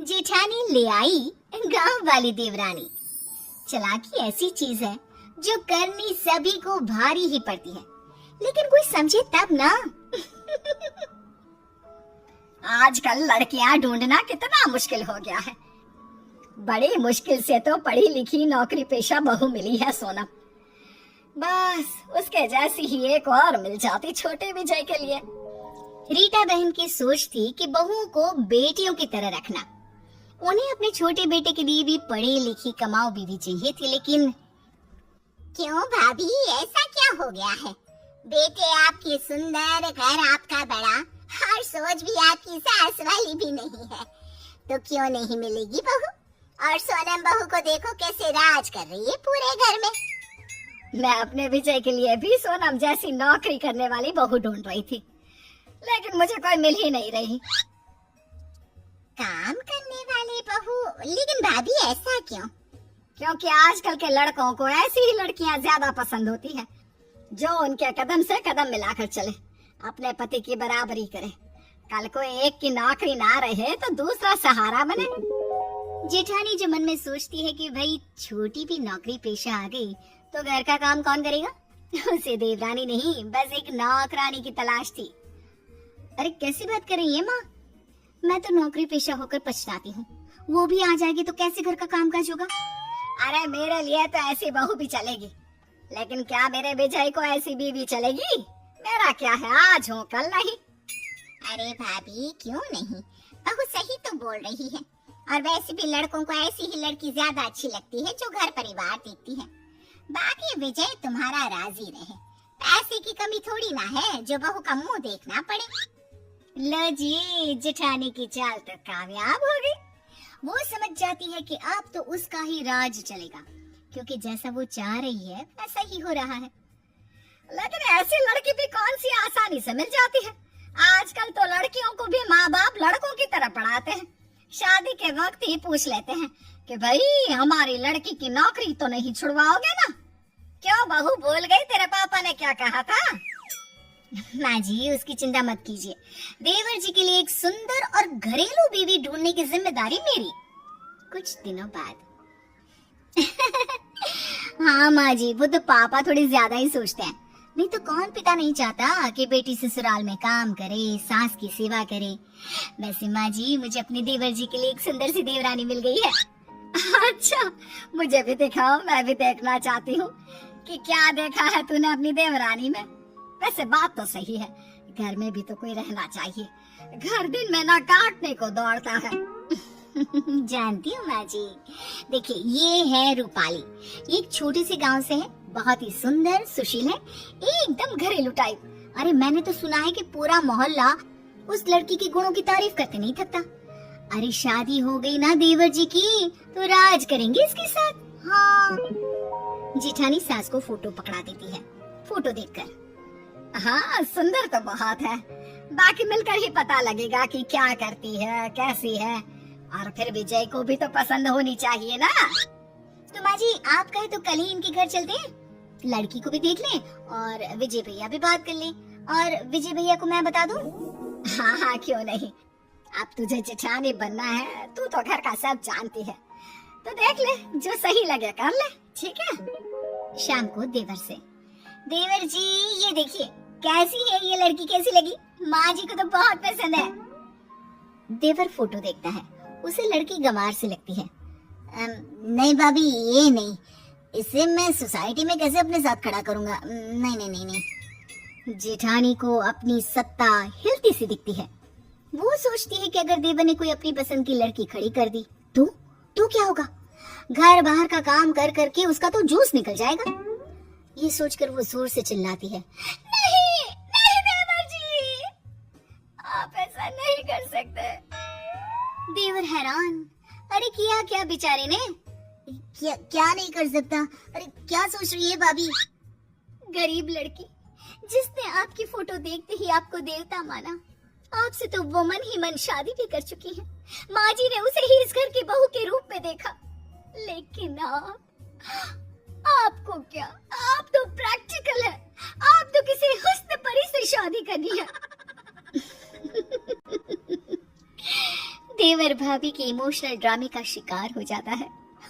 जेठानी ले आई गांव वाली देवरानी। चालाकी ऐसी चीज है जो करनी सभी को भारी ही पड़ती है, लेकिन कोई समझे तब ना। आजकल लड़कियां ढूंढना कितना मुश्किल हो गया है। बड़ी मुश्किल से तो पढ़ी लिखी नौकरी पेशा बहू मिली है सोनम। बस उसके जैसी ही एक और मिल जाती छोटे विजय के लिए। रीटा बहन की सोच थी कि बहुओं को बेटियों की तरह रखना। उन्हें अपने छोटे बेटे के लिए भी पढ़ी लिखी कमाऊ बीवी चाहिए थी, लेकिन क्यों भाभी, ऐसा क्या हो गया है? बेटे आपके सुंदर, घर आपका बड़ा, और सोच भी आपकी सास वाली भी नहीं है, तो क्यों नहीं मिलेगी बहू? और सोनम बहू को देखो कैसे राज कर रही है पूरे घर में। मैं अपने विजय के लिए भी सोनम जैसी नौकरी करने वाली बहू ढूंढ रही थी, लेकिन मुझे कोई मिल ही नहीं रही। काम करने वाली बहू? लेकिन भाभी ऐसा क्यों? क्योंकि आजकल के लड़कों को ऐसी ही लड़कियां ज्यादा पसंद होती हैं, जो उनके कदम से कदम मिलाकर चले, अपने पति की बराबरी करे। कल को एक की नौकरी ना रहे तो दूसरा सहारा बने। जेठानी जो मन में सोचती है कि भाई छोटी भी नौकरी पेशा आ गई तो घर का काम कौन करेगा? उसे देवरानी नहीं, बस एक नौकरानी की तलाश थी। अरे कैसी बात कर रही है माँ? मैं तो नौकरी पेशा होकर पछताती हूँ। वो भी आ जाएगी तो कैसे घर का काम काज होगा? अरे मेरे लिए तो ऐसी बहू भी चलेगी, लेकिन क्या मेरे विजय को ऐसी बीवी चलेगी? मेरा क्या है, आज हो कल नहीं। अरे भाभी क्यों नहीं, बहू सही तो बोल रही है। और वैसे भी लड़कों को ऐसी ही लड़की ज्यादा अच्छी लगती है जो घर परिवार देखती है। बाकी विजय तुम्हारा राजी रहे, पैसे की कमी थोड़ी ना है जो बहू का मुंह देखना पड़े। लो जी, जेठानी की चाल तो कामयाब हो गई। वो समझ जाती है कि अब तो उसका ही राज चलेगा, क्योंकि जैसा वो चाह रही है वैसा ही हो रहा है। लेकिन ऐसी लड़की भी कौन सी आसानी से मिल जाती है। आजकल तो लड़कियों को भी माँ बाप लड़कों की तरह पढ़ाते हैं। शादी के वक्त ही पूछ लेते हैं कि भाई हमारी लड़की की नौकरी तो नहीं छुड़वाओगे ना? क्यों बहू, भूल गई तेरे पापा ने क्या कहा था? माँ जी उसकी चिंता मत कीजिए। देवर जी के लिए एक सुंदर और घरेलू बीवी ढूंढने की जिम्मेदारी मेरी, कुछ दिनों बाद। हाँ माँ जी, वो तो पापा थोड़ी ज्यादा ही सोचते हैं। नहीं तो कौन पिता नहीं चाहता कि बेटी ससुराल में काम करे, सास की सेवा करे। वैसे माँ जी मुझे अपने देवर जी के लिए एक सुंदर सी देवरानी मिल गई है। अच्छा, मुझे भी दिखाओ, मैं भी देखना चाहती हूँ कि क्या देखा है तूने अपनी देवरानी में। वैसे बात तो सही है, घर में भी तो कोई रहना चाहिए। घर दिन में ना काटने को दौड़ता है। जानती हूँ माँ जी। देखिए ये है रूपाली, ये एक छोटे से गांव से है, बहुत ही सुंदर सुशील है, एकदम घरेलू टाइप। अरे मैंने तो सुना है कि पूरा मोहल्ला उस लड़की के गुणों की तारीफ करते नहीं थकता। अरे शादी हो गई ना देवर जी की तो राज करेंगे इसके साथ। हाँ। जेठानी सास को फोटो पकड़ा देती है, फोटो देखकर। हाँ सुंदर तो बहुत है, बाकी मिलकर ही पता लगेगा कि क्या करती है, कैसी है। और फिर विजय को भी तो पसंद होनी चाहिए ना। तो माँ जी आप कहे तो कल ही इनके घर चलते हैं, लड़की को भी देख लें और विजय भैया भी बात कर लें, और विजय भैया को मैं बता दूं। हाँ हाँ क्यों नहीं। अब तुझे जेठानी बनना है, तू तो घर का सब जानती है, तो देख ले, जो सही लगे कर ले, ठीक है। शाम को देवर से, देवर जी ये देखिए कैसी है ये लड़की, कैसी लगी? माँ जी को तो बहुत पसंद है। देवर फोटो देखता है, उसे लड़की गंवार से लगती है। नहीं भाभी ये नहीं, इसे मैं सोसाइटी में कैसे अपने साथ खड़ा करूंगा? नहीं नहीं नहीं नहीं। जेठानी को अपनी सत्ता हिलती सी दिखती है। वो सोचती है कि अगर देवर ने कोई अपनी पसंद की लड़की खड़ी कर दी तो क्या होगा? घर बाहर का काम कर करके उसका तो जूस निकल जाएगा। ये सोचकर वो जोर से चिल्लाती है, नहीं नहीं देवर जी, आप ऐसा नहीं कर सकते। देवर हैरान, अरे किया क्या बेचारे ने? क्या नहीं कर सकता? अरे क्या सोच रही है भाभी? गरीब लड़की जिसने आपकी फोटो देखते ही आपको देवता माना, आपसे तो वो मन ही मन शादी भी कर चुकी है। माँ जी ने उसे ही इस घर की बहू के रूप में देखा, लेकिन आपको क्या, आप तो प्रैक्टिकल है, आप तो किसी हुस्न परी से शादी करनी है। देवर भाभी के इमोशनल ड्रामे का शिकार हो जाता है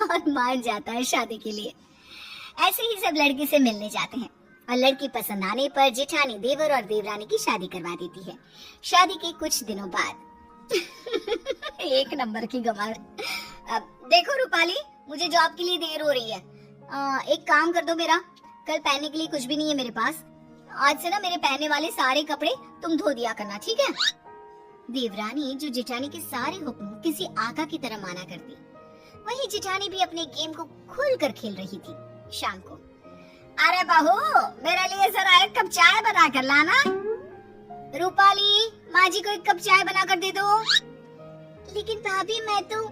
और मान जाता है शादी के लिए। ऐसे ही सब लड़की से मिलने जाते हैं और लड़की पसंद आने पर जेठानी देवर और देवरानी की शादी करवा देती है। शादी के कुछ दिनों बाद एक नंबर की गंवार। अब देखो रूपाली, मुझे जॉब के लिए देर हो रही है। एक काम कर दो, मेरा कल पहनने के लिए कुछ भी नहीं है मेरे पास। आज से ना मेरे पहनने वाले सारे कपड़े तुम धो दिया करना, ठीक है? देवरानी जो जेठानी के सारे हुक्म किसी आका की तरह माना करती, वही जेठानी भी अपने गेम को खुल कर खेल रही थी। शाम को, अरे बहू, मेरे लिए जरा एक कप चाय बना कर लाना। रूपाली, माँ जी को एक कप चाय बना कर दे दो। लेकिन भाभी मैं तो।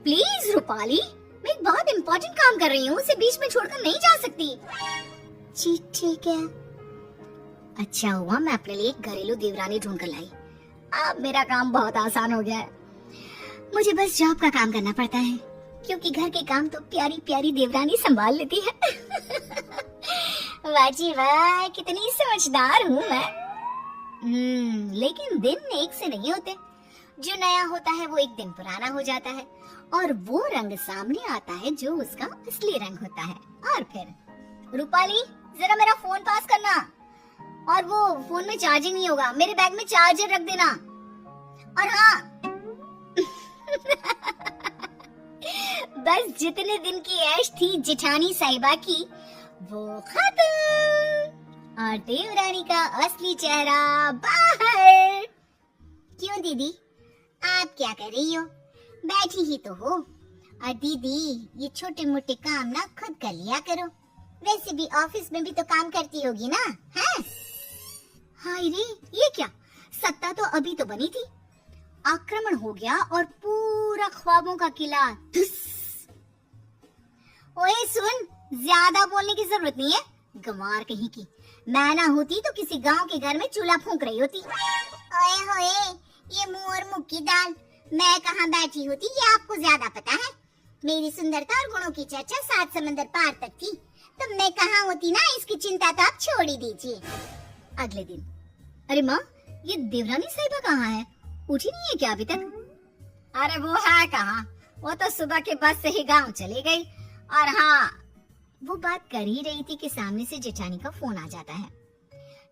प्लीज रूपाली, मैं एक बहुत इम्पोर्टेंट काम कर रही हूँ, उसे बीच में छोड़कर नहीं जा सकती। जी ठीक है। अच्छा हुआ मैं अपने लिए एक घरेलू देवरानी ढूंढ कर लाई। अब मेरा काम बहुत आसान हो गया है। मुझे बस जॉब का काम करना पड़ता है, क्योंकि घर के काम तो प्यारी प्यारी देवरानी संभाल लेती है। वाह जी वाह, कितनी समझदार हूँ मैं। लेकिन दिन एक से नहीं होते। जो नया होता है वो एक दिन पुराना हो जाता है और वो रंग सामने आता है जो उसका असली रंग होता है। और फिर रूपाली, जरा मेरा फोन पास करना। और वो फोन में चार्जिंग नहीं होगा, मेरे बैग में चार्जर रख देना। और हाँ बस जितने दिन की ऐश थी जेठानी साहिबा की, वो खत्म और देवरानी का असली चेहरा बाहर। क्यों दीदी, आप क्या कर रही हो? बैठी ही तो हो। और दीदी, ये छोटे मोटे काम ना खुद कर लिया करो। वैसे भी ऑफिस में भी तो काम करती होगी ना, हैं? हाय रे, ये क्या? सत्ता तो अभी तो बनी थी, आक्रमण हो गया और पूरा ख्वाबों का किला धुस। ओए सुन, ज्यादा बोलने की जरूरत नहीं है, गंवार कहीं की। मैं ना होती तो किसी गांव के घर में चूल्हा फूंक रही होती। ओए होए, ये मुंह और मुख की दाल, मैं कहाँ बैठी होती ये आपको ज्यादा पता है। मेरी सुंदरता और गुणों की चर्चा 7 समंदर पार तक थी, तो मैं कहाँ होती ना, इसकी चिंता तो आप छोड़ ही दीजिए। अगले दिन, अरे माँ, ये देवरानी साहिबा कहाँ है? उठी नहीं है क्या अभी तक? अरे वो है कहाँ, वो तो सुबह के बस से ही गांव चली गई। और हाँ, वो बात कर ही रही थी कि सामने से जेठानी का फोन आ जाता है।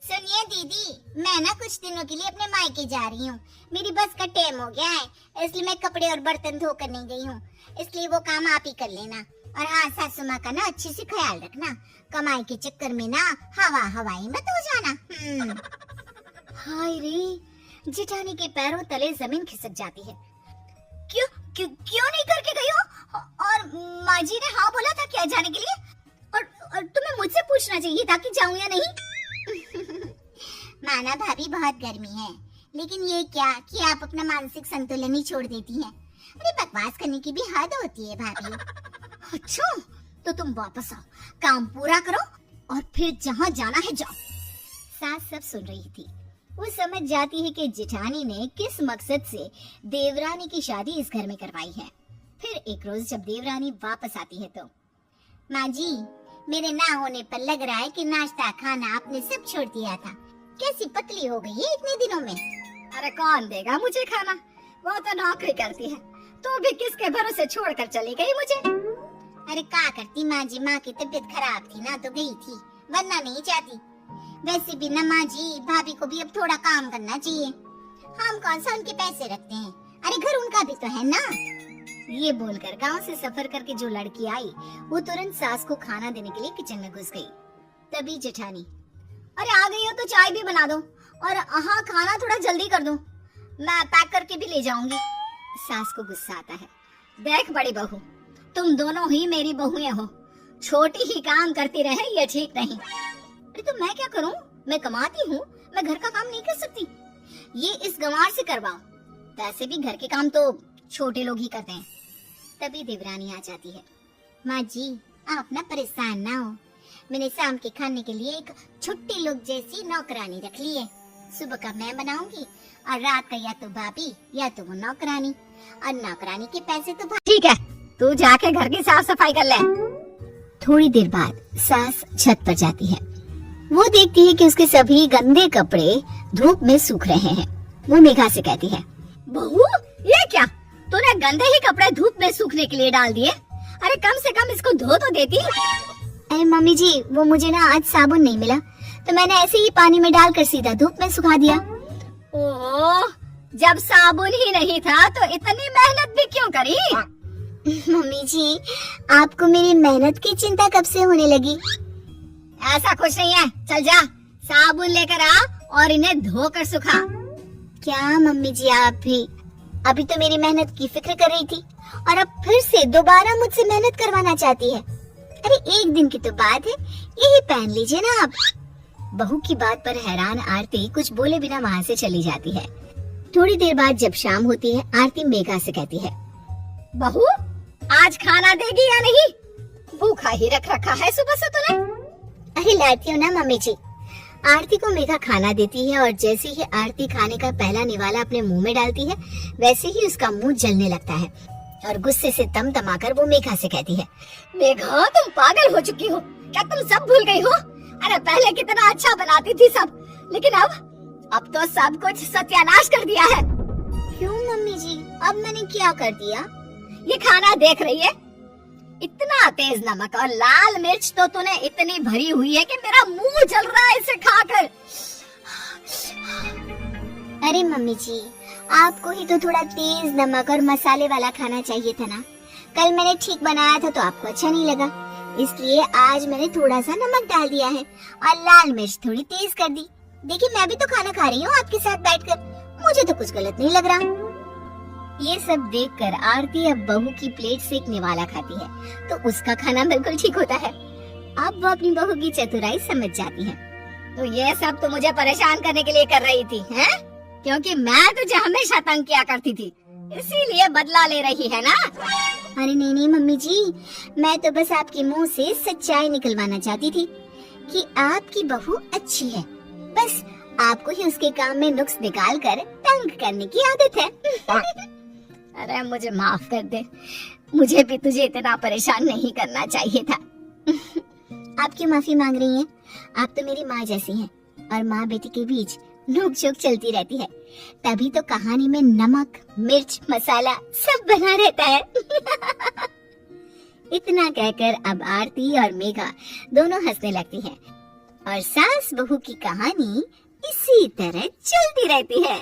सुनिए दीदी, मैं ना कुछ दिनों के लिए अपने मायके जा रही हूँ। मेरी बस का टाइम हो गया है, इसलिए मैं कपड़े और बर्तन धो कर नहीं गई हूँ, इसलिए वो काम आप ही कर लेना। और हाँ, सासू माँ का ना अच्छे से ख्याल रखना, कमाई के चक्कर में ना हवाई मत हो जाना। हाय रे, जेठानी के पैरों तले जमीन खिसक जाती है। क्यों नहीं करके गई हो? और माँ जी ने हाँ बोला था क्या जाने के लिए? और तुम्हें मुझसे पूछना चाहिए था कि जाऊं या नहीं। माना भाभी, बहुत गर्मी है, लेकिन ये क्या कि आप अपना मानसिक संतुलन ही छोड़ देती हैं। अरे बकवास करने की भी हद होती है भाभी। अच्छा, तो तुम वापस आओ, काम पूरा करो और फिर जहाँ जाना है जाओ। सास सब सुन रही थी। वो समझ जाती है कि जेठानी ने किस मकसद से देवरानी की शादी इस घर में करवाई है। फिर एक रोज जब देवरानी वापस आती है तो, माँ जी, मेरे ना होने पर लग रहा है कि नाश्ता खाना आपने सब छोड़ दिया था। कैसी पतली हो गई है इतने दिनों में। अरे कौन देगा मुझे खाना, वो तो नौकरी करती है, तो भी किसके भरोसे छोड़कर चली गई मुझे। अरे क्या करती माँ जी, माँ की तबीयत खराब थी ना तो गई थी, वरना नहीं जाती। वैसे भी ना माँ जी, भाभी को भी अब थोड़ा काम करना चाहिए। हम कौन सा उनके पैसे रखते हैं, अरे घर उनका भी तो है ना। ये बोलकर गांव से सफर करके जो लड़की आई, वो तुरंत सास को खाना देने के लिए किचन में घुस गई। तभी जेठानी, अरे आ गई हो तो चाय भी बना दो, और हाँ, खाना थोड़ा जल्दी कर दो, मैं पैक करके भी ले जाऊंगी। सास को गुस्सा आता है। देख बड़ी बहू, तुम दोनों ही मेरी बहुएं हो, छोटी ही काम करती रहे ये ठीक नहीं। अरे तो मैं क्या करूं, मैं कमाती हूँ, मैं घर का काम नहीं कर सकती। ये इस गंवार से करवाओ, वैसे भी घर के काम तो छोटे लोग ही करते हैं। तभी देवरानी आ जाती है। माँ जी, आप ना परेशान ना हो, मैंने शाम के खाने के लिए एक छुट्टी लोग जैसी नौकरानी रख ली है। सुबह का मैं बनाऊंगी और रात का या तो भाभी या तो वो नौकरानी, और नौकरानी के पैसे तो ठीक है, तू जाके घर की साफ सफाई कर ले। थोड़ी देर बाद सास छत पर जाती है। वो देखती है कि उसके सभी गंदे कपड़े धूप में सूख रहे हैं। वो मेघा से कहती है, बहू, ये तूने गंदे ही कपड़े धूप में सूखने के लिए डाल दिए। अरे कम से कम इसको धो तो देती। अरे मम्मी जी, वो मुझे ना आज साबुन नहीं मिला, तो मैंने ऐसे ही पानी में डालकर सीधा धूप में सुखा दिया। ओह, जब साबुन ही नहीं था तो इतनी मेहनत भी क्यों करी? मम्मी जी, आपको मेरी मेहनत की चिंता कब से होने लगी? ऐसा कुछ नहीं है, चल जा साबुन लेकर आ और इन्हें धोकर सुखा। क्या मम्मी जी, आप भी अभी तो मेरी मेहनत की फिक्र कर रही थी और अब फिर से दोबारा मुझसे मेहनत करवाना चाहती है। अरे एक दिन की तो बात है, यही पहन लीजिए ना आप। बहू की बात पर हैरान आरती कुछ बोले बिना वहाँ से चली जाती है। थोड़ी देर बाद जब शाम होती है, आरती मेघा से कहती है, बहू आज खाना देगी या नहीं? भूखा ही रख रखा है सुबह से तूने। अरे लाती हूँ ना मम्मी जी। आरती को मेघा खाना देती है और जैसे ही आरती खाने का पहला निवाला अपने मुंह में डालती है, वैसे ही उसका मुंह जलने लगता है और गुस्से से तमतमाकर वो मेघा से कहती है, मेघा तुम पागल हो चुकी हो क्या? तुम सब भूल गई हो? अरे पहले कितना अच्छा बनाती थी सब, लेकिन अब तो सब कुछ सत्यानाश कर दिया है। क्यों मम्मी जी, अब मैंने क्या कर दिया? ये खाना देख रही है, इतना तेज नमक और लाल मिर्च तो तूने इतनी भरी हुई है कि मेरा मुंह जल रहा है इसे खाकर। अरे मम्मी जी, आपको ही तो थोड़ा तेज नमक और मसाले वाला खाना चाहिए था ना। कल मैंने ठीक बनाया था तो आपको अच्छा नहीं लगा, इसलिए आज मैंने थोड़ा सा नमक डाल दिया है और लाल मिर्च थोड़ी तेज कर दी। देखिए मैं भी तो खाना खा रही हूँ आपके साथ बैठकर, मुझे तो कुछ गलत नहीं लग रहा। ये सब देखकर आरती अब बहू की प्लेट से एक निवाला खाती है तो उसका खाना बिल्कुल ठीक होता है। अब वो अपनी बहू की चतुराई समझ जाती है। तो ये सब तो मुझे परेशान करने के लिए कर रही थी, हैं? क्योंकि मैं तुझे हमेशा तंग किया करती थी, इसीलिए बदला ले रही है ना? अरे नहीं नहीं मम्मी जी, मैं तो बस आपके मुंह से सच्चाई निकलवाना चाहती थी कि आपकी बहू अच्छी है। बस आपको ही उसके काम में नुक्स निकाल कर तंग करने की आदत है। अरे मुझे माफ कर दे, मुझे भी तुझे इतना परेशान नहीं करना चाहिए था। आप क्यों माफी मांग रही हैं? आप तो मेरी माँ जैसी हैं और माँ बेटी के बीच नोक-झोंक चलती रहती है, तभी तो कहानी में नमक, मिर्च, मसाला सब बना रहता है। इतना कहकर अब आरती और मेघा दोनों हंसने लगती हैं और सास बहू की कहानी इसी तरह चलती रहती है।